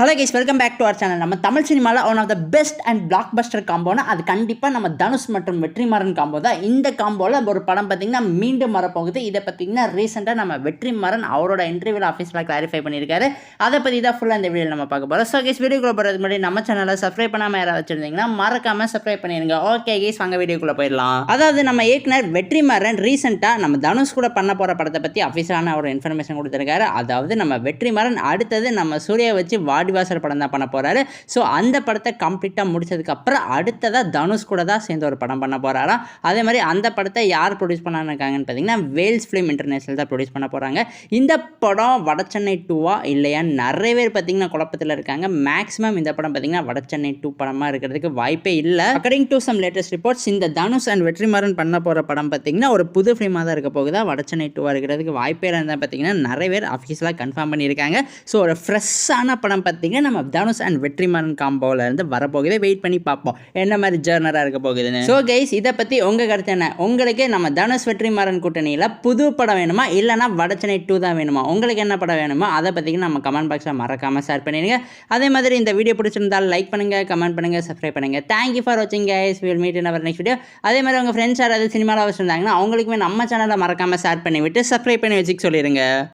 Hello guys, welcome back to our channel. நம்ம தமிழ் சினிமாவில் one of the best and blockbuster காம்போனா அது கண்டிப்பாக நம்ம தனுஷ் மற்றும் வெற்றிமாறன் காம்போ தான். இந்த காம்போவில் ஒரு படம் பார்த்திங்கன்னா மீண்டும் வரப்போகுது. இதை பார்த்திங்கன்னா ரீசெண்டாக நம்ம வெற்றிமாறன் அவரோட இன்டர்வியூவில் ஆஃபீஸில் கிளாரிஃபை பண்ணியிருக்காரு. அதை பற்றி தான் ஃபுல்லாக இந்த வீடியோவில் நம்ம பார்க்க போகிறோம். ஸோ கைஸ், வீடியோக்குள்ளே போகிறதுக்கு முன்னாடி நம்ம சேனலை சப்ஸ்கிரைப் பண்ணாமல் யாராவது வச்சுருந்தீங்கன்னா மறக்காமல் சப்ஸ்கிரைப் பண்ணிடுங்க. ஓகே கைஸ், வாங்க வீடியோக்குள்ளே போயிடலாம். அதாவது நம்ம இயக்குனர் வெற்றிமாறன் ரீசெண்டாக நம்ம தனுஷ் கூட பண்ண போகிற படத்தை பற்றி அஃபீஷியலான ஒரு இன்ஃபர்மேஷன் கொடுத்துருக்காரு. அதாவது நம்ம வெற்றிமாறன் அடுத்தது நம்ம சூர்யா வச்சு வாடிவாசல் படம் தான் பண்ண போறாரு. ஸோ அந்த படத்தை கம்ப்ளீட்டாக முடிச்சதுக்கு அப்புறம் அடுத்ததாக தனுஷ் கூட தான் சேர்ந்து ஒரு படம் பண்ண போறாராம். அதே மாதிரி அந்த படத்தை யார் ப்ரொடியூஸ் பண்ணான்னு இருக்காங்கன்னு பார்த்தீங்கன்னா வேல்ஸ் ஃபிலிம் இன்டர்நேஷனல் தான் ப்ரொடியூஸ் பண்ண போறாங்க. இந்த படம் வடச்சென்னை 2வா இல்லையா நிறைய பேர் பார்த்தீங்கன்னா குழப்பத்தில் இருக்காங்க. மேக்ஸிமம் இந்த படம் பார்த்தீங்கன்னா வடச்சென்னை 2 படமாக இருக்கிறதுக்கு வாய்ப்பே இல்லை. According to some latest reports, இந்த தனுஷ் அண்ட் வெற்றிமாறன் பண்ண போகிற படம் பார்த்தீங்கன்னா ஒரு புது ஃபிலிமாக தான் இருக்க போகுதா. வடச்சென்னை 2வா இருக்கிறதுக்கு வாய்ப்பே இல்லை பார்த்தீங்கன்னா நிறைய பேர் அஃபீஷியலாக கன்ஃபார்ம் பண்ணியிருக்காங்க. ஸோ ஒரு ஃப்ரெஷ்ஷான படம் பார்த்தீங்கன்னா நம்ம தனுஷ் அண்ட் வெற்றிமாறன் காம்போல இருந்து வரப்போகுது. வெயிட் பண்ணி பார்ப்போம் என்ன மாதிரி ஜர்னராக இருக்க போகுதுன்னு. ஸோ கைஸ், இதை பற்றி உங்கள் கருத்து என்ன? உங்களுக்கு நம்ம தனுஷ் வெற்றிமாறன் கூட்டணியில் புது படம் வேணுமா இல்லைனா வடச்சென்னை 2 தான் வேணுமா? உங்களுக்கு என்ன படம் வேணுமோ அதை பற்றி நம்ம கமெண்ட் பாக்ஸில் மறக்காமல் ஷேர் பண்ணிடுங்க. அதே மாதிரி இந்த வீடியோ பிடிச்சிருந்தால் லைக் பண்ணுங்கள், கமெண்ட் பண்ணுங்கள், சப்ஸ்கிரைப் பண்ணுங்கள். தேங்க்யூ ஃபார் வாட்சிங் guys. Will meet in our next video. அதே மாதிரி உங்கள் ஃப்ரெண்ட்ஸ் யாராவது சினிமாவில் வச்சுருந்தாங்கன்னா அவங்களுக்குமே நம்ம சேனலை மறக்காமல் ஷேர் பண்ணி விட்டு சப்ஸ்கிரைப் பண்ணி வச்சுக்க சொல்லிடுங்க.